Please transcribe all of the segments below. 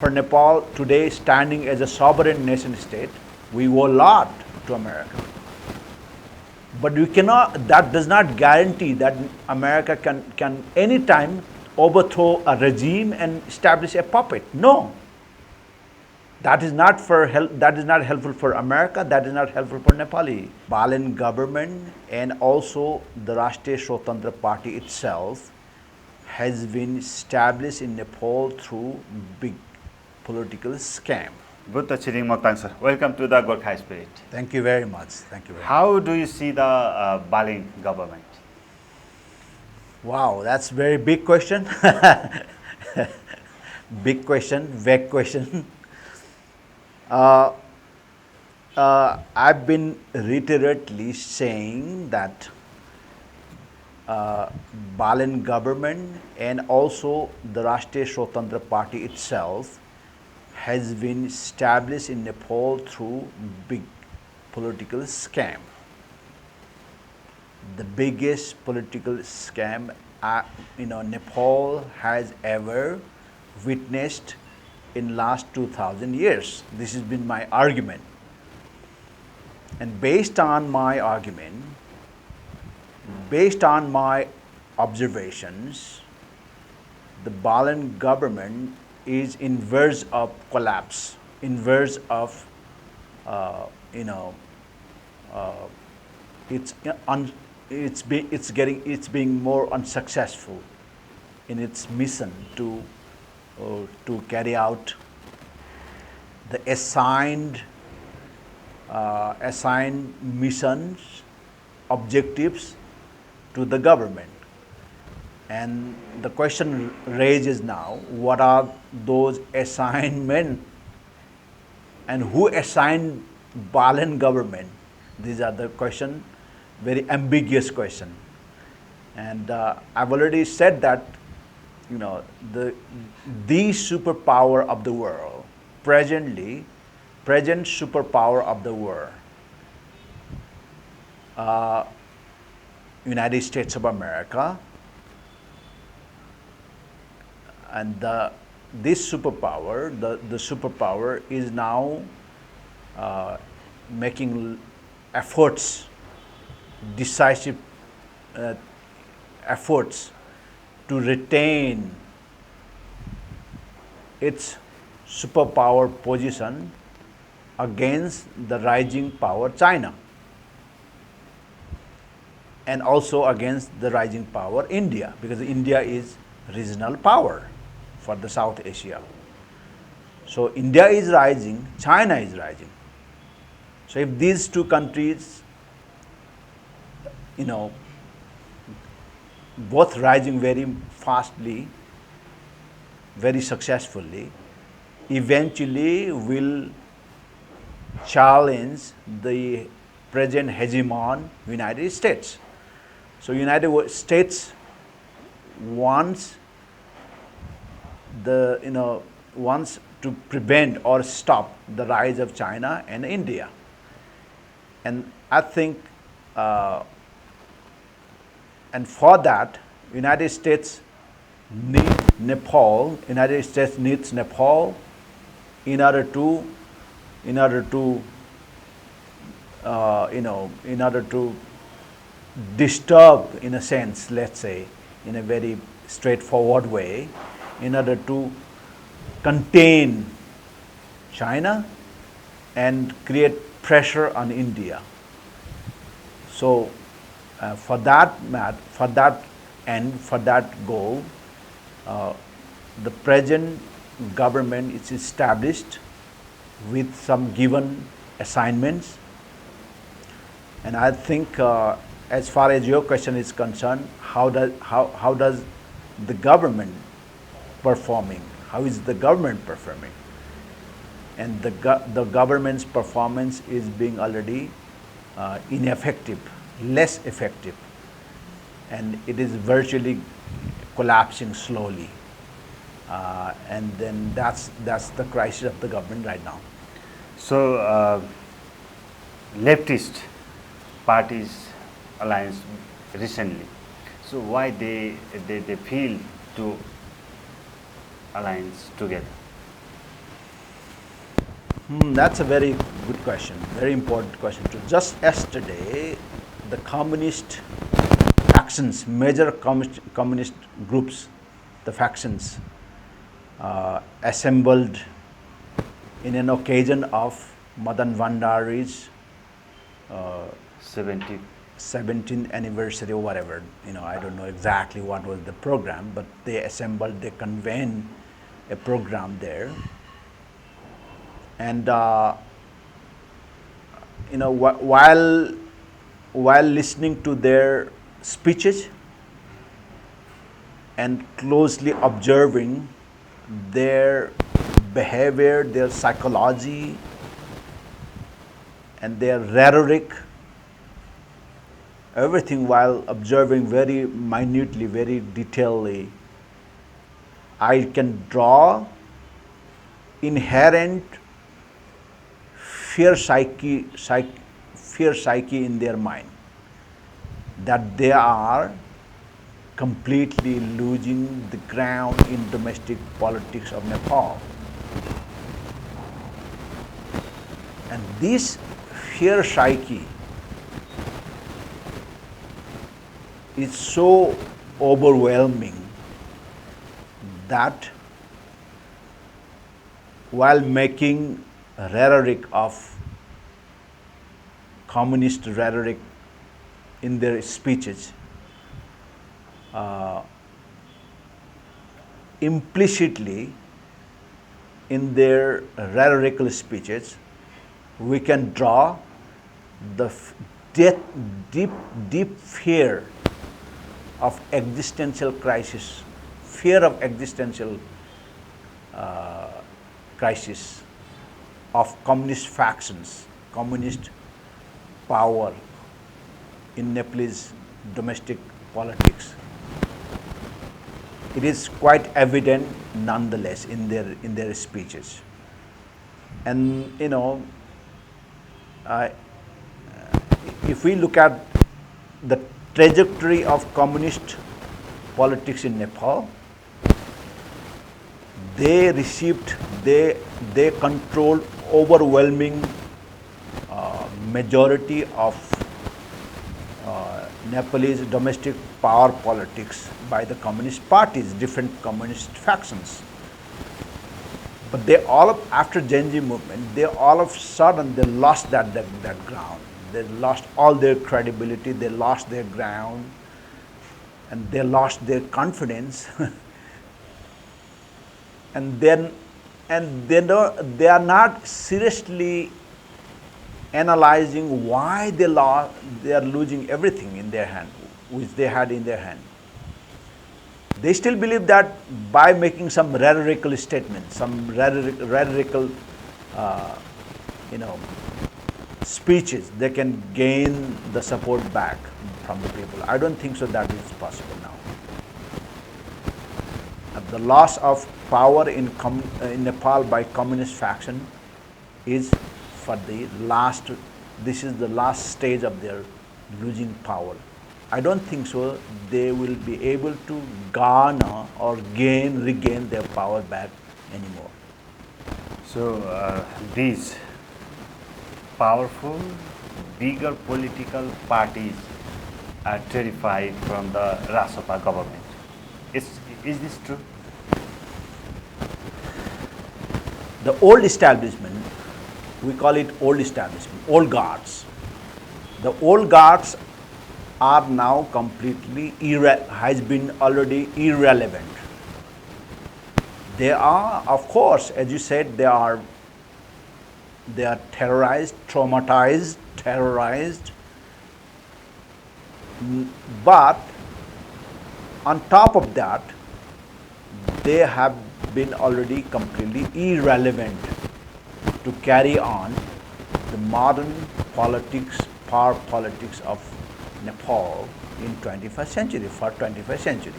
For Nepal today standing as a sovereign nation state, we owe a lot to America. But we cannot, that does not guarantee that America can anytime overthrow a regime and establish a puppet. No. That is not helpful for America, that is not helpful for Nepali. Balan government and also the Rashtriya Swatantra Party itself has been established in Nepal through big political scam. Good Tsering Moktan, sir. Welcome to the Gorkha Spirit. Thank you very much. Thank you very much. How do you see the Balan government? Wow, that's a very big question. Big question, vague question. I've been repeatedly saying that Balan government and also the Rashtriya Swatantra Party itself has been established in Nepal through big political scam. The biggest political scam Nepal has ever witnessed in last 2000 years. This has been my argument. And based on my argument, based on my observations, the Balan government is in verge of collapse, in verge of, it's being more unsuccessful in its mission to carry out the assigned missions, objectives to the government. And the question raises now, what are those assignments and who assigned Balan government? These are the question, very ambiguous question. And I've already said that, the superpower of the world, present superpower of the world, United States of America, and this superpower, the superpower is now making efforts, decisive efforts to retain its superpower position against the rising power China, and also against the rising power India, because India is regional power for the South Asia. So India is rising, China is rising. So if these two countries, both rising very fastly, very successfully, eventually will challenge the present hegemon United States. So United States wants wants to prevent or stop the rise of China and India. And I think, and for that, United States needs Nepal in order to disturb, in a sense, let's say, in a very straightforward way, in order to contain China and create pressure on India. So for that goal, the present government is established with some given assignments. And I think, as far as your question is concerned, how does the government performing? How is the government performing? And the government's performance is being already ineffective, less effective, and it is virtually collapsing slowly. And then that's the crisis of the government right now. So, leftist parties alliance recently. So why they feel to alliance together? That's a very good question, very important question too. Just yesterday, the communist factions, major communist groups, the factions, assembled in an occasion of Madan Bhandari's 70. 17th anniversary or whatever. I don't know exactly what was the program, but they assembled, they convened a program there. And while listening to their speeches and closely observing their behavior, their psychology, and their rhetoric, everything while observing very minutely, very detailedly, I can draw inherent fear psyche in their mind, that they are completely losing the ground in domestic politics of Nepal. And this fear psyche is so overwhelming that while making rhetoric of communist rhetoric in their speeches, implicitly in their rhetorical speeches, we can draw the deep fear of existential crisis, fear of existential crisis of communist factions, communist power in Nepalese domestic politics. It is quite evident nonetheless in their speeches. And if we look at the trajectory of communist politics in Nepal, they controlled overwhelming majority of Nepalese domestic power politics by the communist parties, different communist factions. But they all, after Genji movement, they all of a sudden they lost that ground. They lost all their credibility, they lost their ground, and they lost their confidence. and they are not seriously analyzing why they are losing everything in their hand, which they had in their hand. They still believe that by making some rhetorical statements, some rhetorical speeches, they can gain the support back from the people. I don't think so that is possible now. The loss of power in Nepal by communist faction is this is the last stage of their losing power. I don't think so they will be able to garner or regain their power back anymore. So these powerful, bigger political parties are terrified from the Rasapa government. Is this true? The old establishment, we call it old establishment, old guards. The old guards are now completely has been already irrelevant. They are, of course, as you said, they are terrorized, traumatized, but on top of that, they have been already completely irrelevant to carry on the modern politics, power politics of Nepal in 21st century, for 21st century.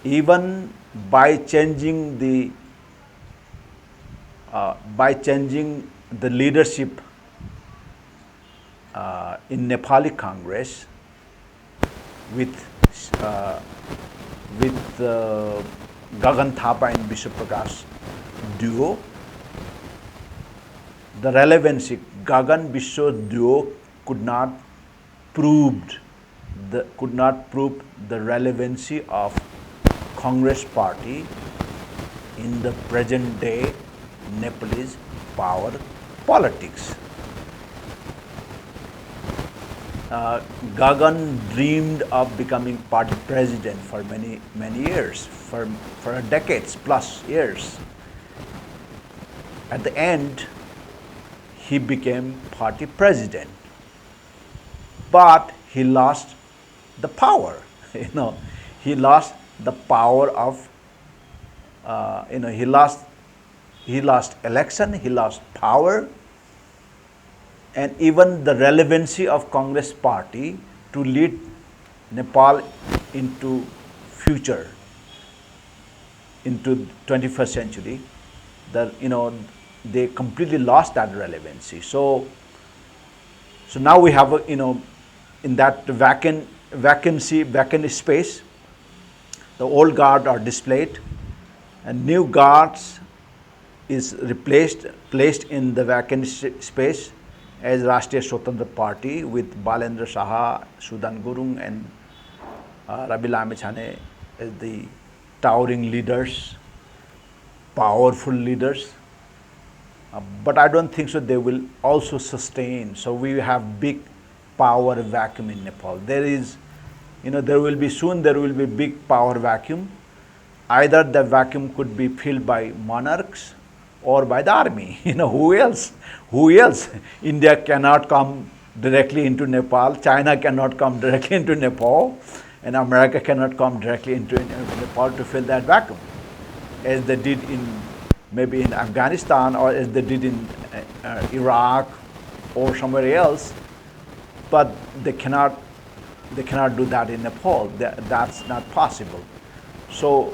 Even by changing the leadership in Nepali Congress with Gagan Thapa and Vishwa Prakash duo, the relevancy, Gagan Biswa duo could not proved could not prove the relevancy of Congress party in the present day Nepalese power politics. Gagan dreamed of becoming party president for many years, for decades plus years. At the end, he became party president, but he lost the power. He lost the power of. He lost election. He lost power, and even the relevancy of Congress party to lead Nepal into future, into 21st century. They completely lost that relevancy. So now we have in that vacant space, the old guard are displayed, and new guards is placed in the vacant space as Rashtriya Swatantra Party with Balendra Saha, Sudan Gurung, and Rabi Lamechhane as the towering leaders, powerful leaders. But I don't think so they will also sustain. So we have big power vacuum in Nepal. There will be big power vacuum. Either the vacuum could be filled by monarchs or by the army. Who else? India cannot come directly into Nepal. China cannot come directly into Nepal, and America cannot come directly into Nepal to fill that vacuum, as they did maybe in Afghanistan, or as they did in Iraq or somewhere else. But they cannot do that in Nepal. That's not possible. So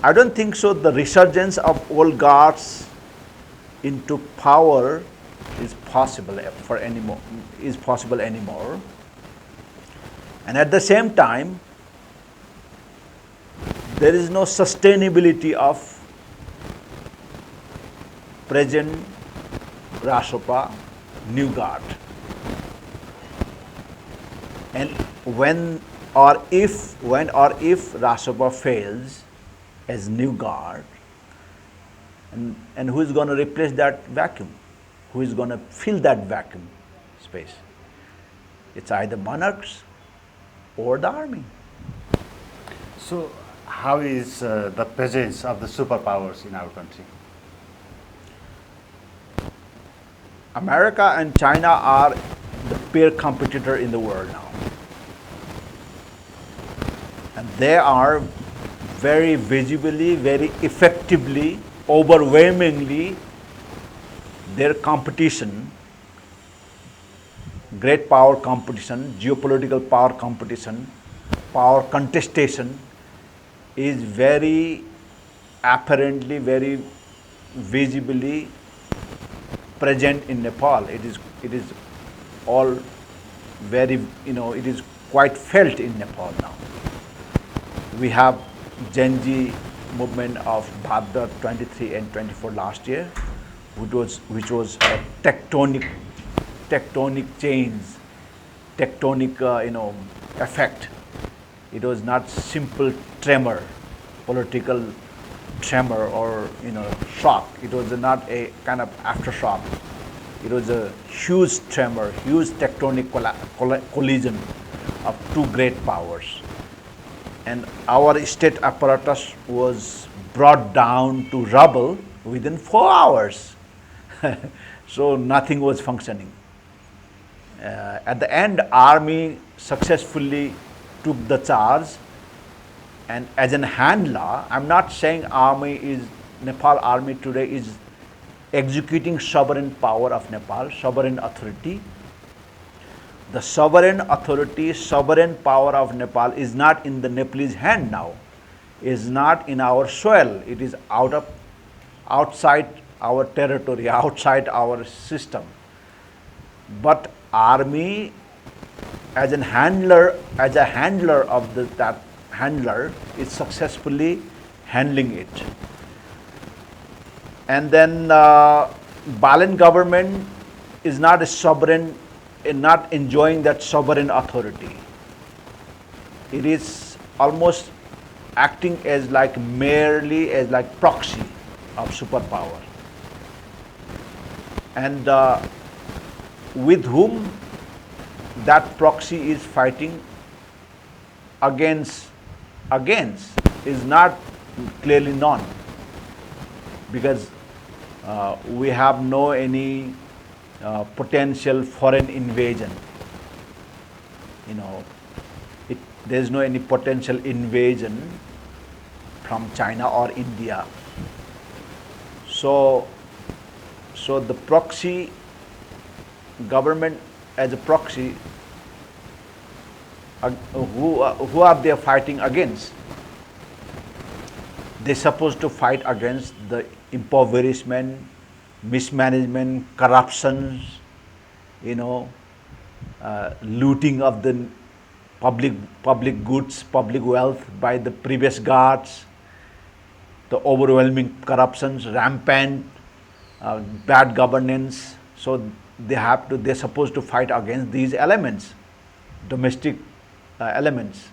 I don't think so the resurgence of old guards into power is possible anymore. And at the same time, there is no sustainability of present Rasopa new guard. And when or if Rasopa fails as new guard, and who is going to replace that vacuum? Who is going to fill that vacuum space? It's either monarchs or the army. So how is the presence of the superpowers in our country? America and China are the peer competitor in the world now. And they are very visibly, very effectively, overwhelmingly, their competition, great power competition, geopolitical power competition, power contestation is very apparently, very visibly present in Nepal. It is all very, it is quite felt in Nepal now. We have Genji movement of Bhadra 23 and 24 last year, which was a tectonic change, tectonic effect. It was not simple tremor, political tremor or shock. It was not a kind of aftershock. It was a huge tremor, huge tectonic collision of two great powers. And our state apparatus was brought down to rubble within 4 hours. So nothing was functioning. At the end, army successfully took the charge, and as an handler, I'm not saying Nepal army today is executing sovereign power of Nepal, sovereign authority. The sovereign authority, sovereign power of Nepal is not in the Nepalese hand now, is not in our soil. It is outside our territory, outside our system. But army, as a handler of that handler, is successfully handling it. And then Balen government is not a sovereign, not enjoying that sovereign authority. It is almost acting as like merely as like proxy of superpower. And with whom that proxy is fighting against is not clearly known, because we have no any potential foreign invasion. You know, there is no any potential invasion from China or India. So the proxy government as a proxy, who are they fighting against? They're supposed to fight against the impoverishment, mismanagement, corruption, looting of the public goods, public wealth by the previous guards, the overwhelming corruptions, rampant bad governance. So they're supposed to fight against these elements, domestic elements.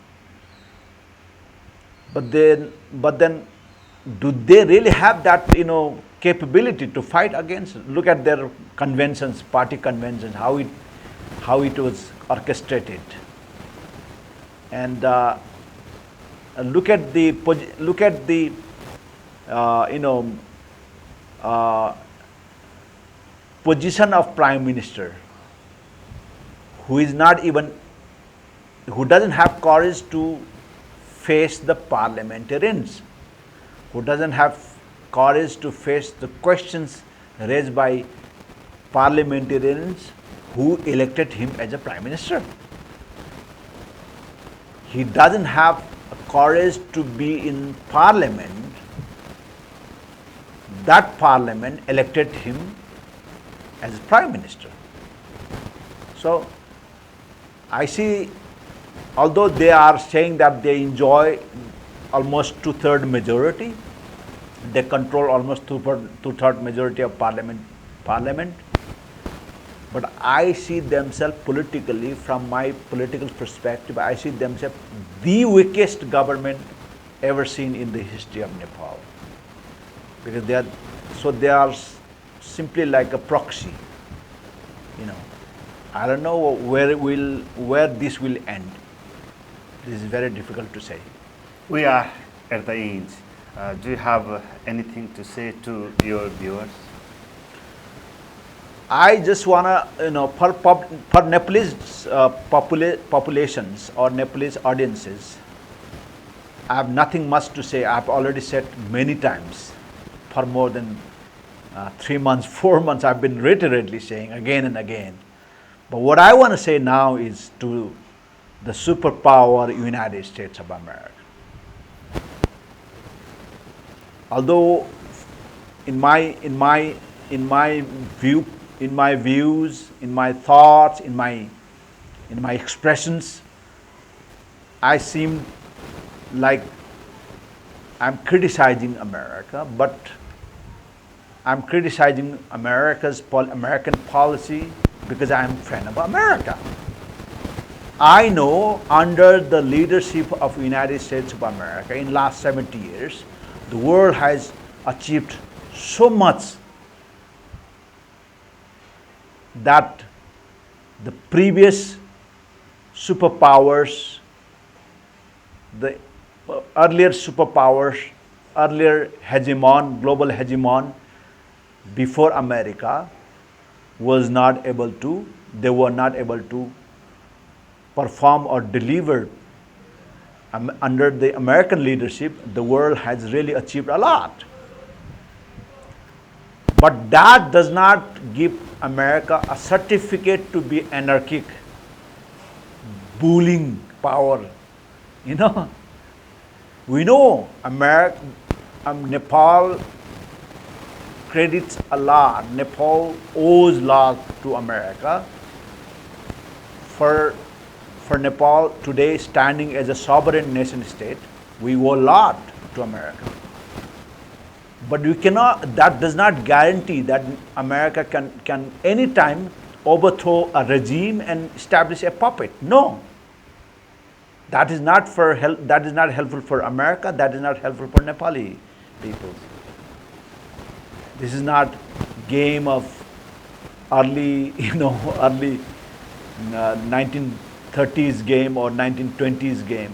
But then, do they really have that capability to fight against? Look at their conventions, party conventions, how it was orchestrated, and look at the position of prime minister, who doesn't have courage to face the parliamentarians, who doesn't have courage to face the questions raised by parliamentarians who elected him as a prime minister. He doesn't have courage to be in parliament. That parliament elected him as prime minister. So I see, although they are saying that they enjoy almost two-third majority, they control almost two-third majority of parliament, but I see themselves politically, from my political perspective, I see themselves the weakest government ever seen in the history of Nepal, because they are simply like a proxy. I don't know where this will end. This is very difficult to say. We are at the end. Do you have anything to say to your viewers? I just wanna, for Nepalese populations or Nepalese audiences, I have nothing much to say. I have already said many times. For more than 3 months, 4 months, I've been repeatedly saying again and again. But what I want to say now is to the superpower United States of America. Although in my views, in my thoughts, in my expressions, I seem like I'm criticizing America, but I'm criticizing American policy because I am a friend of America. I know under the leadership of United States of America in last 70 years, the world has achieved so much that the previous superpowers, the earlier superpowers, earlier global hegemon before America they were not able to perform or deliver. Under the American leadership, the world has really achieved a lot. But that does not give America a certificate to be anarchic, bullying power. We know Nepal credits a lot. Nepal owes a lot to America. For Nepal today standing as a sovereign nation state, we owe a lot to America. But we cannot, that does not guarantee that America can anytime overthrow a regime and establish a puppet. No. That is not that is not helpful for America, that is not helpful for Nepali people. This is not game of early, early 1930s game or 1920s game.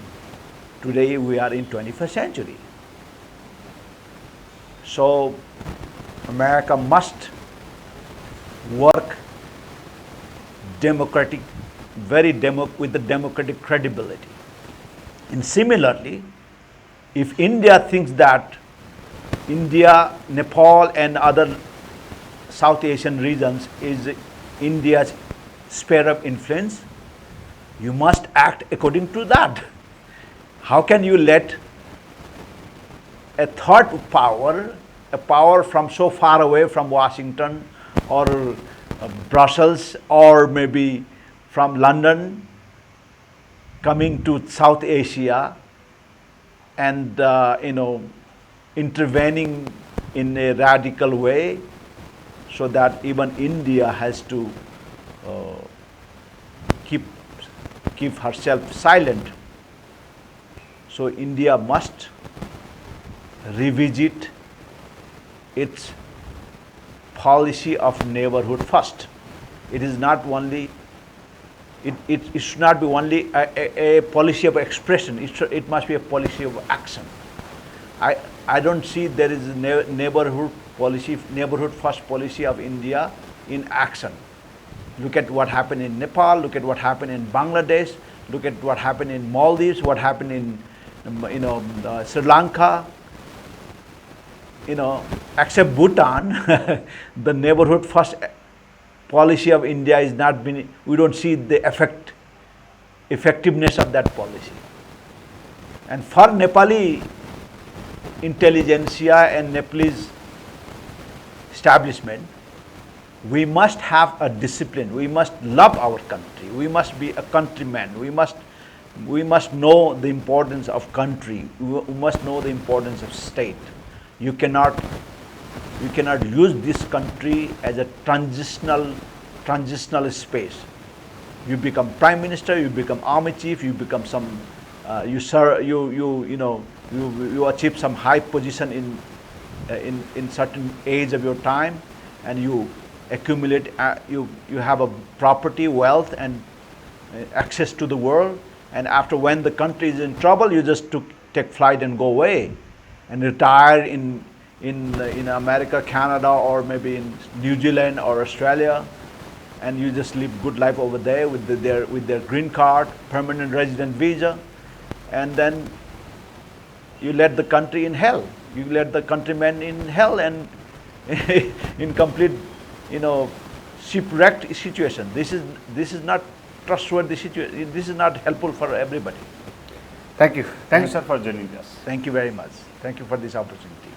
Today we are in 21st century. So America must work democratic, with the democratic credibility. And similarly, if India thinks that India, Nepal and other South Asian regions is India's sphere of influence, you must act according to that. How can you let a third power, a power from so far away from Washington or Brussels or maybe from London coming to South Asia and intervening in a radical way, so that even India has to keep herself silent. So India must revisit its policy of neighborhood first. It is not only, it should not be only a policy of expression, it must be a policy of action. I don't see there is a neighborhood first policy of India in action. Look at what happened in Nepal, look at what happened in Bangladesh, look at what happened in Maldives, what happened in Sri Lanka. Except Bhutan, the neighborhood first policy of India is not been, we don't see the effectiveness of that policy. And for Nepali intelligentsia and Nepalese establishment, we must have a discipline. We must love our country. We must be a countryman. We must know the importance of country. We must know the importance of state. You cannot use this country as a transitional space. You become prime minister, you become army chief, you become some, you achieve some high position in certain age of your time, and you accumulate, you have a property, wealth, and access to the world. And after, when the country is in trouble, you just take flight and go away and retire in America, Canada, or maybe in New Zealand or Australia, and you just live good life over there with their green card, permanent resident visa, and then you let the country in hell. You let the countrymen in hell and in complete, shipwrecked situation. This is not trustworthy situation. This is not helpful for everybody. Thank you. Thank you, sir, for joining us. Thank you very much. Thank you for this opportunity.